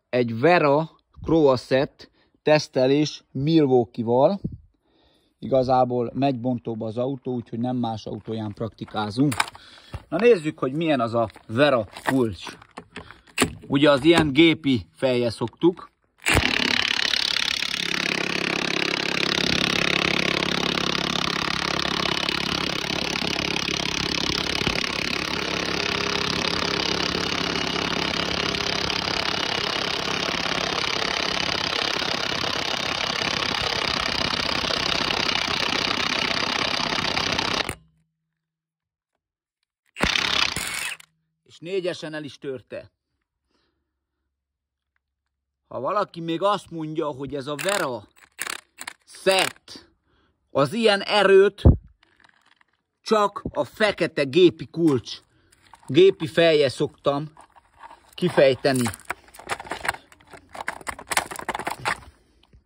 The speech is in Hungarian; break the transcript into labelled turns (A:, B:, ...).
A: Egy Vera Croisset tesztelés Milwaukee-val. Igazából megybontóba az autó, úgyhogy nem más autóján praktikázunk. Na nézzük, hogy milyen az a Vera kulcs. Ugye az ilyen gépi fejjel szoktuk. És 4-esen el is törte. Ha valaki még azt mondja, hogy ez a Vera set az ilyen erőt csak a fekete gépi kulcs, gépi fejjel szoktam kifejteni.